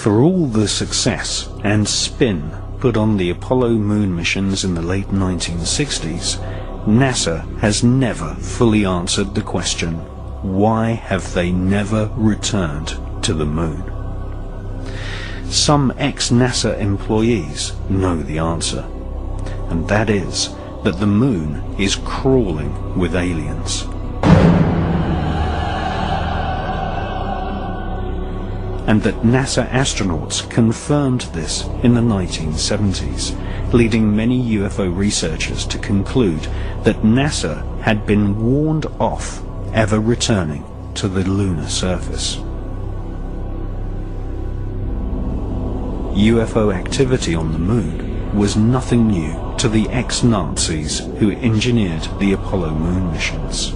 For all the success and spin put on the Apollo moon missions in the late 1960s, NASA has never fully answered the question, why have they never returned to the moon? Some ex-NASA employees know the answer, and that is that the moon is crawling with aliens. And that NASA astronauts confirmed this in the 1970s, leading many UFO researchers to conclude that NASA had been warned off ever returning to the lunar surface. UFO activity on the moon was nothing new to the ex-Nazis who engineered the Apollo moon missions.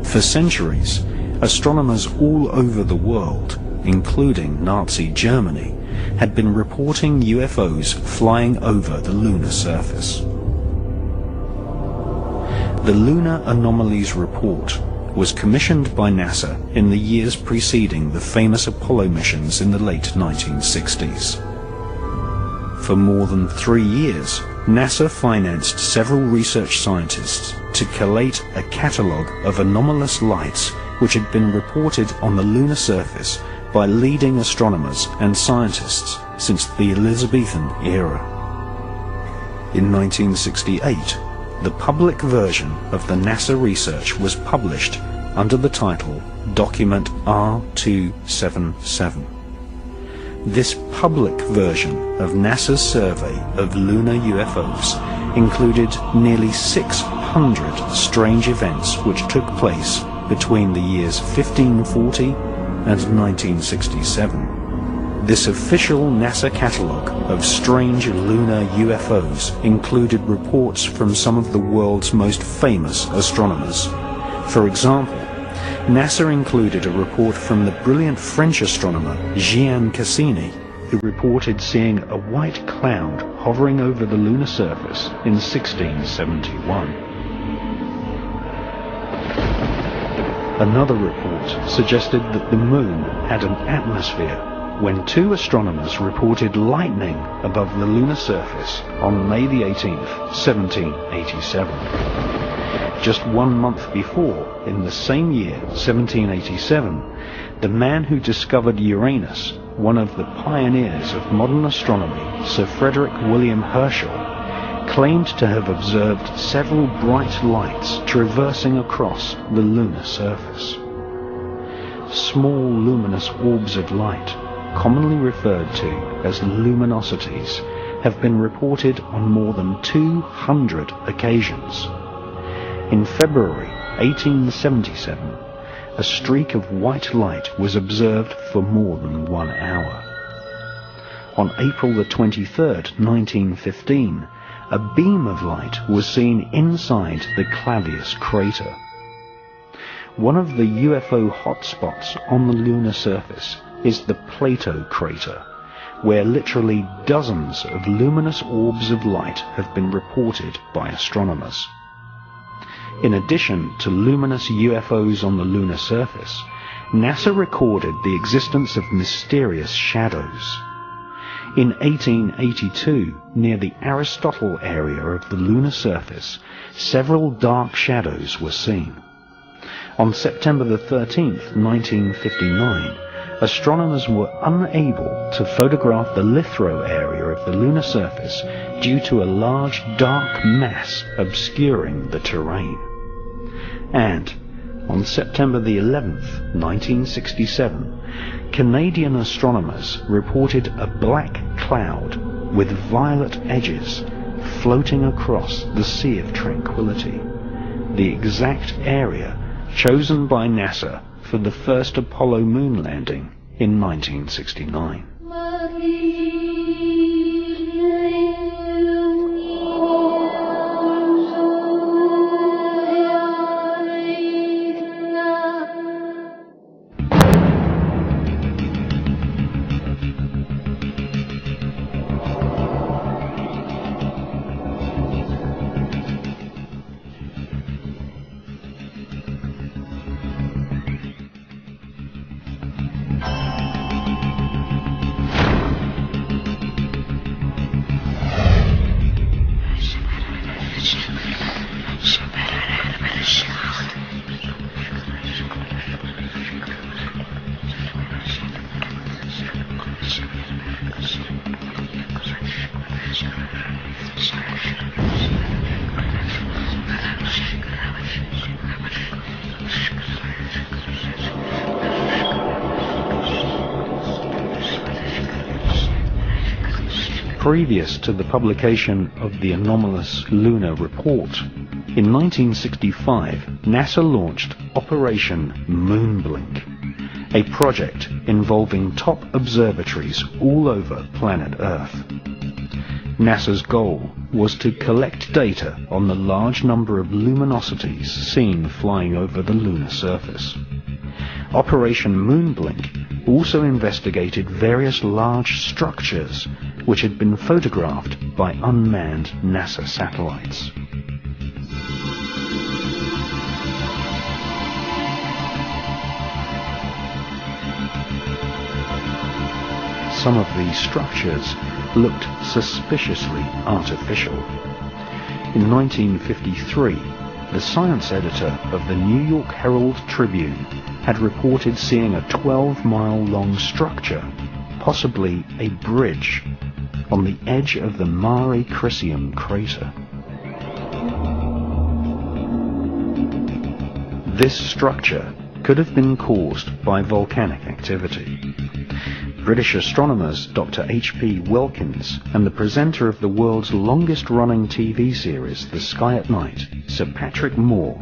For centuries, astronomers all over the world, including Nazi Germany, had been reporting UFOs flying over the lunar surface. The Lunar Anomalies Report was commissioned by NASA in the years preceding the famous Apollo missions in the late 1960s. For more than 3 years, NASA financed several research scientists to collate a catalogue of anomalous lights which had been reported on the lunar surface by leading astronomers and scientists since the Elizabethan era. In 1968, the public version of the NASA research was published under the title Document R277. This public version of NASA's survey of lunar UFOs included nearly 600 strange events which took place between the years 1540 and 1967. This official NASA catalogue of strange lunar UFOs included reports from some of the world's most famous astronomers. For example, NASA included a report from the brilliant French astronomer Gian Cassini, who reported seeing a white cloud hovering over the lunar surface in 1671. Another report suggested that the moon had an atmosphere when 2 astronomers reported lightning above the lunar surface on May the 18th, 1787. Just 1 month before, in the same year, 1787, the man who discovered Uranus, one of the pioneers of modern astronomy, Sir Frederick William Herschel, claimed to have observed several bright lights traversing across the lunar surface. Small luminous orbs of light, commonly referred to as luminosities, have been reported on more than 200 occasions. In February 1877, a streak of white light was observed for more than 1 hour. On April the 23rd, 1915, a beam of light was seen inside the Clavius crater. One of the UFO hotspots on the lunar surface is the Plato crater, where literally dozens of luminous orbs of light have been reported by astronomers. In addition to luminous UFOs on the lunar surface, NASA recorded the existence of mysterious shadows. In 1882, near the Aristotle area of the lunar surface, several dark shadows were seen. On September the 13th, 1959, astronomers were unable to photograph the Lithro area of the lunar surface due to a large dark mass obscuring the terrain. And on September the 11th, 1967, Canadian astronomers reported a black cloud with violet edges floating across the Sea of Tranquility, the exact area chosen by NASA for the first Apollo moon landing in 1969. Previous to the publication of the anomalous lunar report, in 1965, NASA launched Operation Moonblink, a project involving top observatories all over planet Earth. NASA's goal was to collect data on the large number of luminosities seen flying over the lunar surface. Operation Moonblink also investigated various large structures which had been photographed by unmanned NASA satellites. Some of these structures looked suspiciously artificial. In 1953, the science editor of the New York Herald Tribune had reported seeing a 12-mile-long structure, possibly a bridge, on the edge of the Mare Crisium crater. This structure could have been caused by volcanic activity. British astronomers Dr. H.P. Wilkins and the presenter of the world's longest-running TV series, The Sky at Night, Sir Patrick Moore,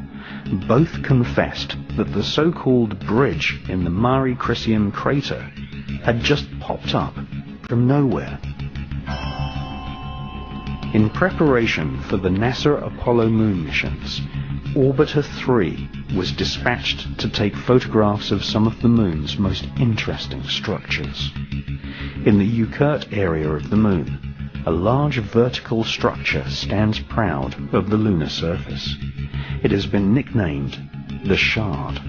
both confessed that the so-called bridge in the Mare Crisium crater had just popped up from nowhere. In preparation for the NASA Apollo moon missions, Orbiter 3 was dispatched to take photographs of some of the moon's most interesting structures. In the Uckert area of the moon, a large vertical structure stands proud of the lunar surface. It has been nicknamed the Shard.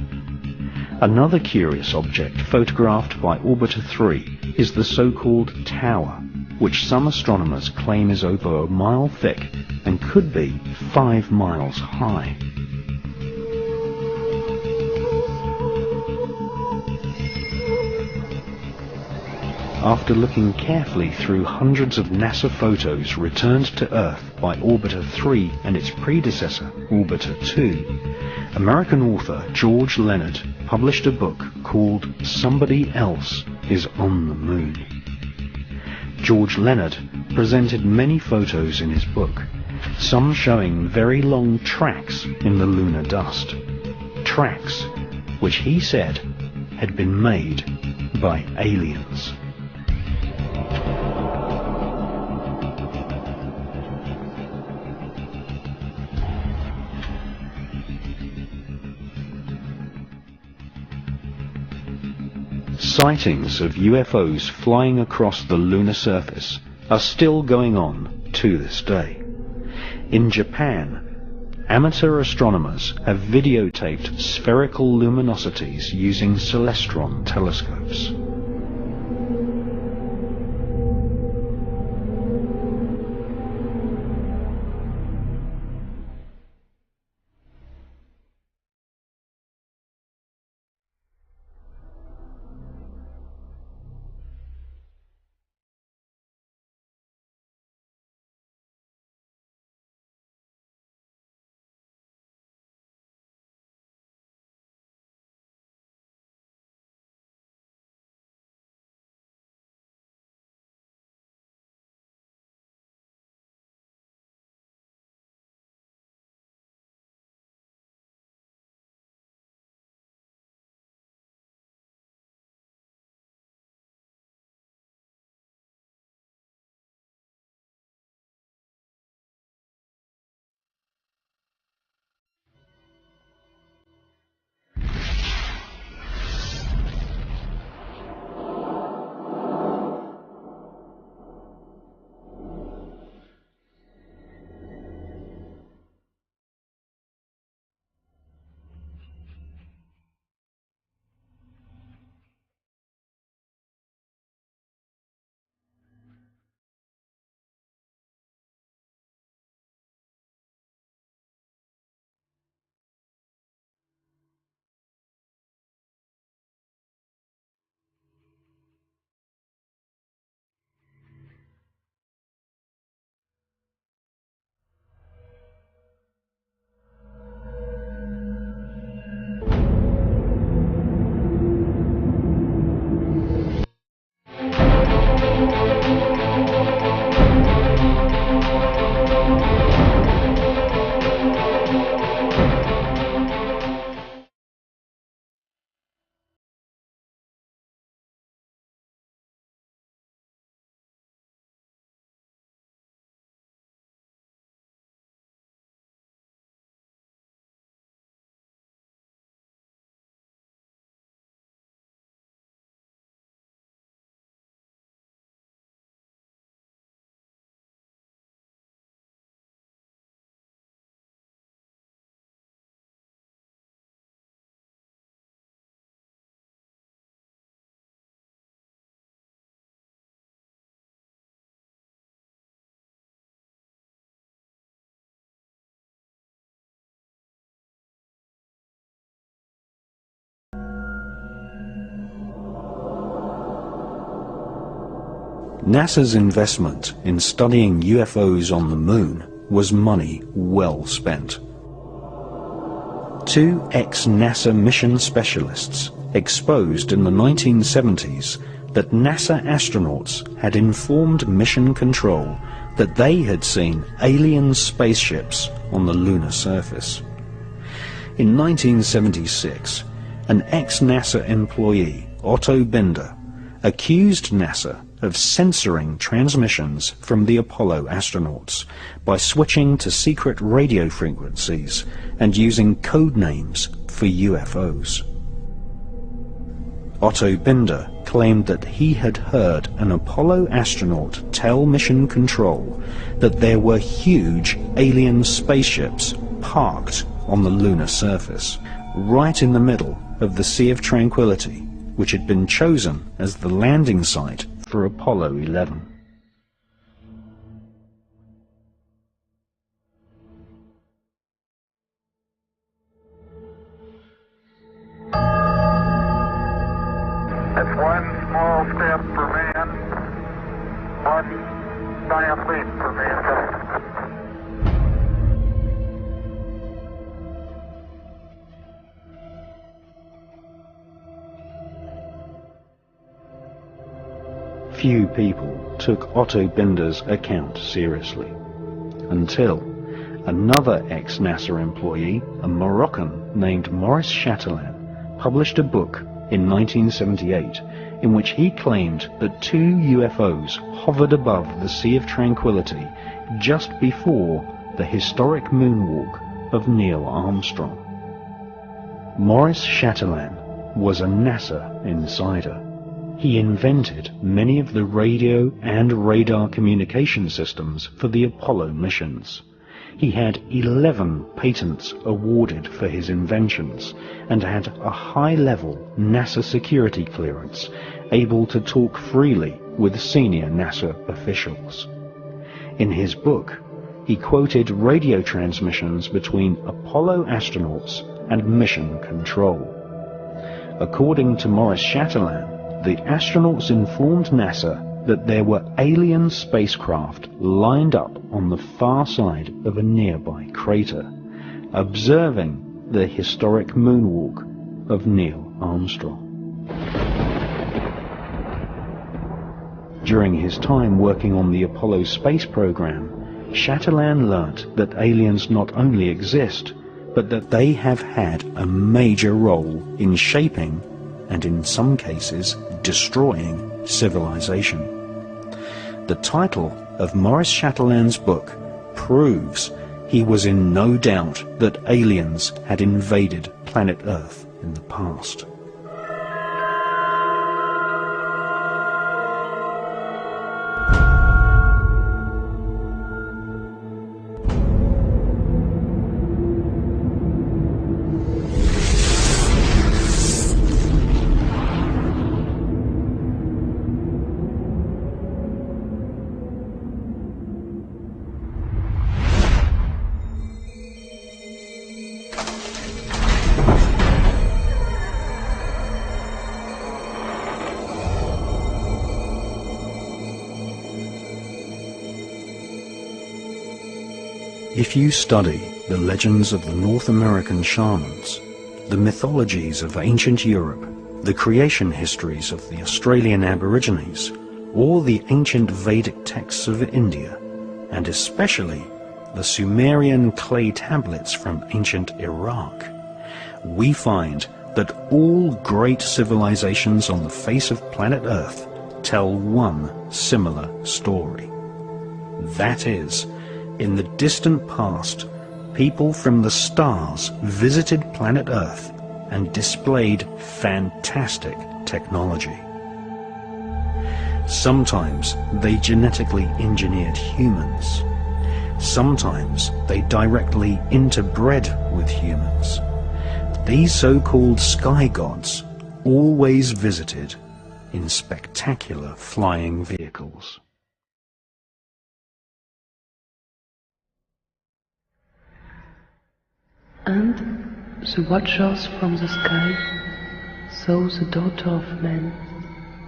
Another curious object photographed by Orbiter 3 is the so-called tower, which some astronomers claim is over a mile thick and could be 5 miles high. After looking carefully through hundreds of NASA photos returned to Earth by Orbiter 3 and its predecessor, Orbiter 2, American author George Leonard published a book called Somebody Else is on the Moon. George Leonard presented many photos in his book, some showing very long tracks in the lunar dust, tracks which he said had been made by aliens. Sightings of UFOs flying across the lunar surface are still going on to this day. In Japan, amateur astronomers have videotaped spherical luminosities using celestron telescopes. NASA's investment in studying UFOs on the Moon was money well spent. Two ex-NASA mission specialists exposed in the 1970s that NASA astronauts had informed Mission Control that they had seen alien spaceships on the lunar surface. In 1976, an ex-NASA employee, Otto Binder, accused NASA of censoring transmissions from the Apollo astronauts by switching to secret radio frequencies and using code names for UFOs. Otto Binder claimed that he had heard an Apollo astronaut tell Mission Control that there were huge alien spaceships parked on the lunar surface, right in the middle of the Sea of Tranquility, which had been chosen as the landing site for Apollo 11. It's one small step for man, one giant leap for mankind. Few people took Otto Binder's account seriously, until another ex-NASA employee, a Moroccan named Maurice Chatelain, published a book in 1978 in which he claimed that two UFOs hovered above the Sea of Tranquility just before the historic moonwalk of Neil Armstrong. Maurice Chatelain was a NASA insider. He invented many of the radio and radar communication systems for the Apollo missions. He had 11 patents awarded for his inventions and had a high-level NASA security clearance, able to talk freely with senior NASA officials. In his book, he quoted radio transmissions between Apollo astronauts and Mission Control. According to Maurice Chatelain, the astronauts informed NASA that there were alien spacecraft lined up on the far side of a nearby crater, observing the historic moonwalk of Neil Armstrong. During his time working on the Apollo space program, Chatelain learnt that aliens not only exist, but that they have had a major role in shaping, and in some cases destroying, civilization. The title of Maurice Chatelain's book proves he was in no doubt that aliens had invaded planet Earth in the past. If you study the legends of the North American shamans, the mythologies of ancient Europe, the creation histories of the Australian Aborigines, or the ancient Vedic texts of India, and especially the Sumerian clay tablets from ancient Iraq, we find that all great civilizations on the face of planet Earth tell one similar story. That is, in the distant past, people from the stars visited planet Earth and displayed fantastic technology. Sometimes they genetically engineered humans. Sometimes they directly interbred with humans. These so-called sky gods always visited in spectacular flying vehicles. And the watchers from the sky saw the daughter of man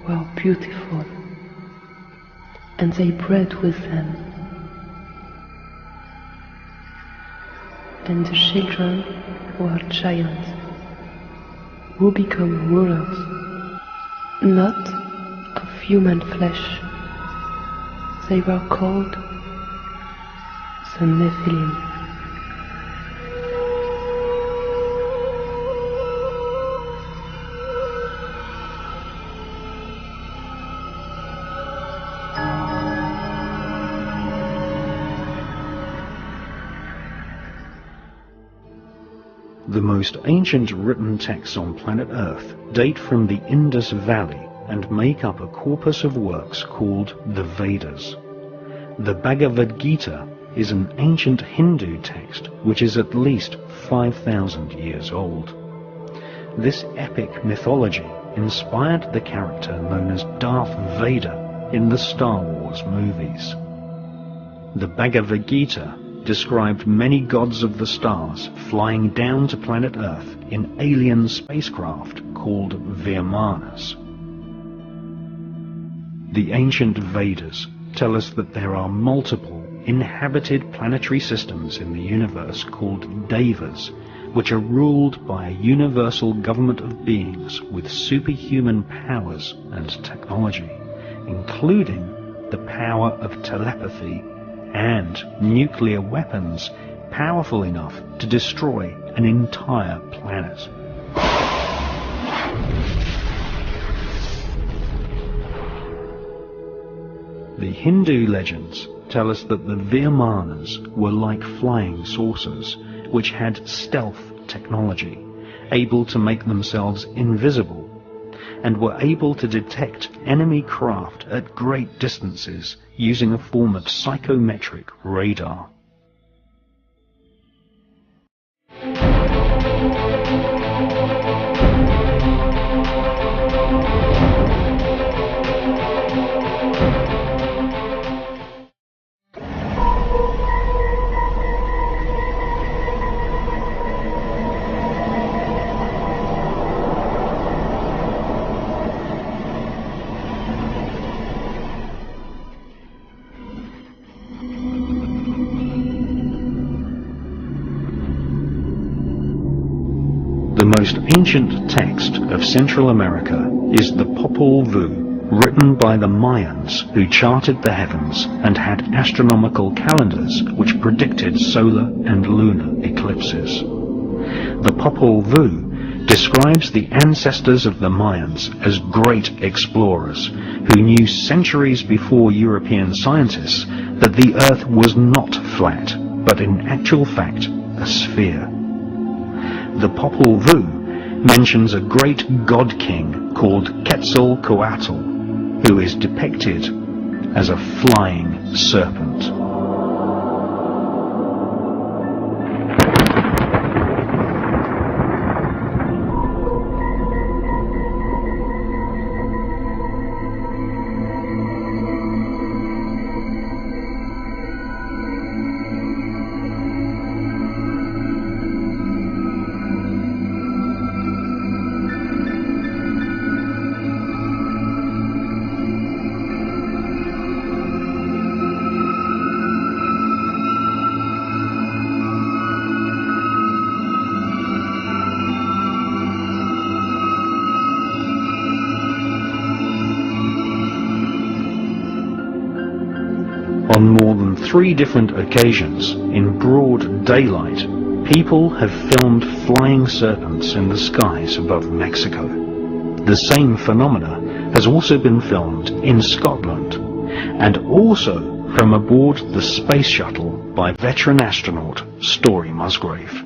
were beautiful. and they bred with them. And the children were giants, who become rulers, not of human flesh. They were called the Nephilim. The most ancient written texts on planet Earth date from the Indus Valley and make up a corpus of works called the Vedas. The Bhagavad Gita is an ancient Hindu text which is at least 5,000 years old. This epic mythology inspired the character known as Darth Vader in the Star Wars movies. The Bhagavad Gita described many gods of the stars flying down to planet Earth in alien spacecraft called Vimanas. The ancient Vedas tell us that there are multiple inhabited planetary systems in the universe called Devas, which are ruled by a universal government of beings with superhuman powers and technology, including the power of telepathy and nuclear weapons powerful enough to destroy an entire planet. The Hindu legends tell us that the Vimanas were like flying saucers, which had stealth technology, able to make themselves invisible, and were able to detect enemy craft at great distances using a form of psychometric radar. The most ancient text of Central America is the Popol Vuh, written by the Mayans who charted the heavens and had astronomical calendars which predicted solar and lunar eclipses. The Popol Vuh describes the ancestors of the Mayans as great explorers who knew centuries before European scientists that the Earth was not flat, but in actual fact a sphere. The Popol Vuh mentions a great god-king called Quetzalcoatl, who is depicted as a flying serpent. On more than 3 different occasions, in broad daylight, people have filmed flying serpents in the skies above Mexico. The same phenomena has also been filmed in Scotland, and also from aboard the space shuttle by veteran astronaut Story Musgrave.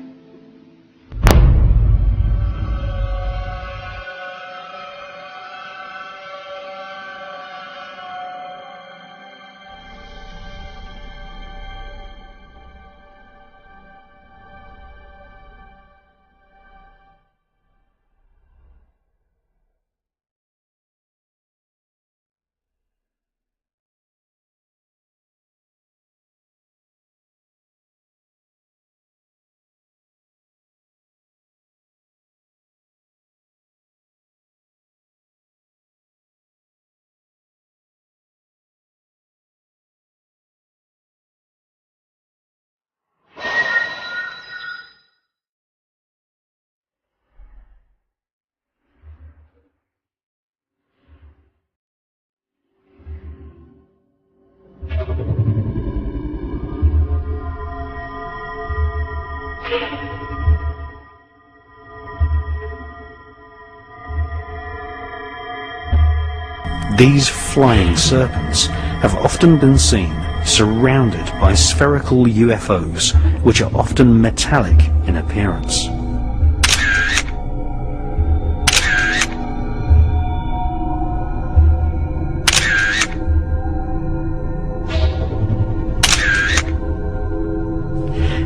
These flying serpents have often been seen surrounded by spherical UFOs, which are often metallic in appearance.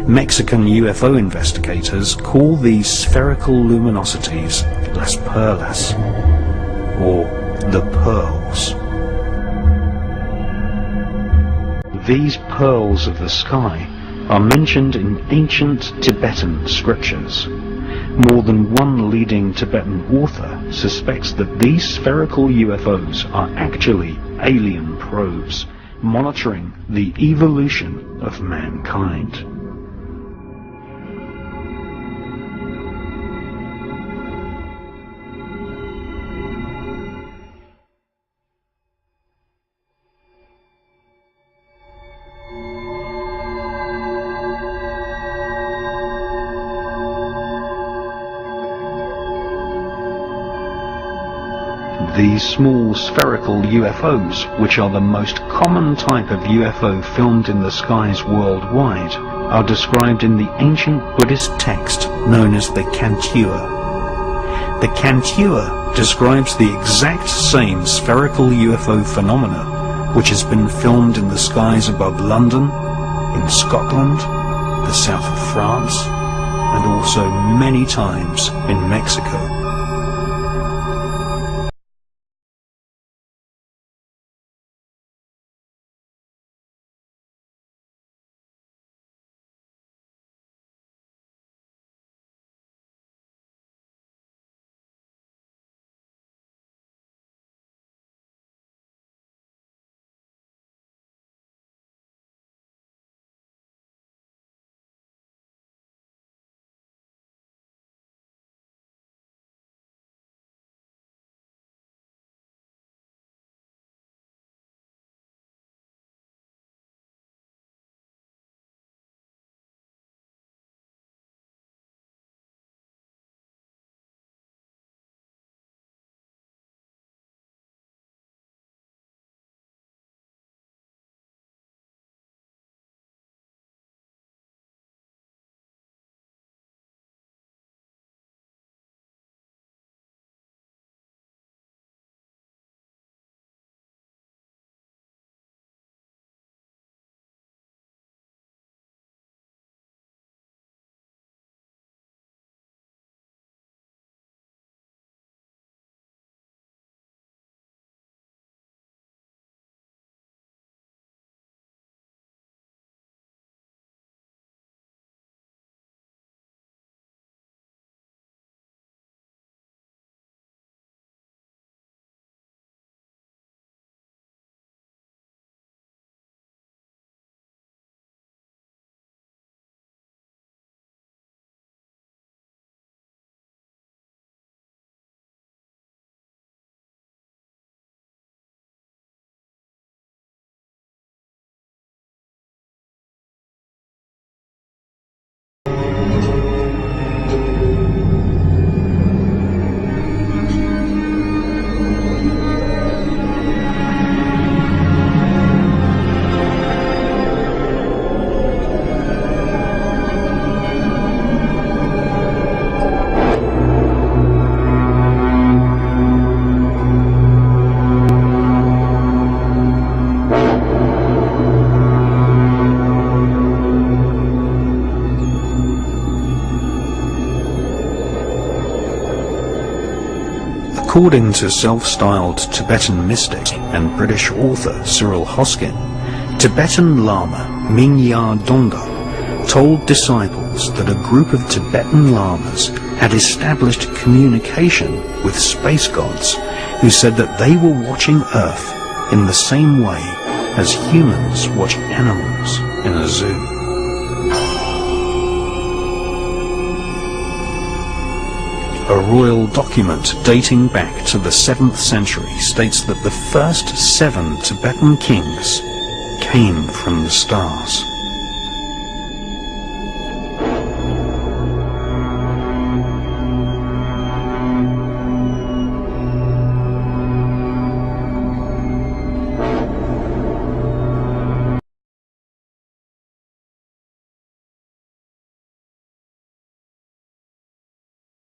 Mexican UFO investigators call these spherical luminosities Las Perlas, or the Pearls. These pearls of the sky are mentioned in ancient Tibetan scriptures. More than one leading Tibetan author suspects that these spherical UFOs are actually alien probes monitoring the evolution of mankind. These small spherical UFOs, which are the most common type of UFO filmed in the skies worldwide, are described in the ancient Buddhist text known as the Kantua. The Kantua describes the exact same spherical UFO phenomena which has been filmed in the skies above London, in Scotland, the south of France, and also many times in Mexico. According to self-styled Tibetan mystic and British author Cyril Hoskin, Tibetan Lama Mingyar Donga told disciples that a group of Tibetan lamas had established communication with space gods who said that they were watching Earth in the same way as humans watch animals in a zoo. A royal document dating back to the 7th century states that the first 7 Tibetan kings came from the stars.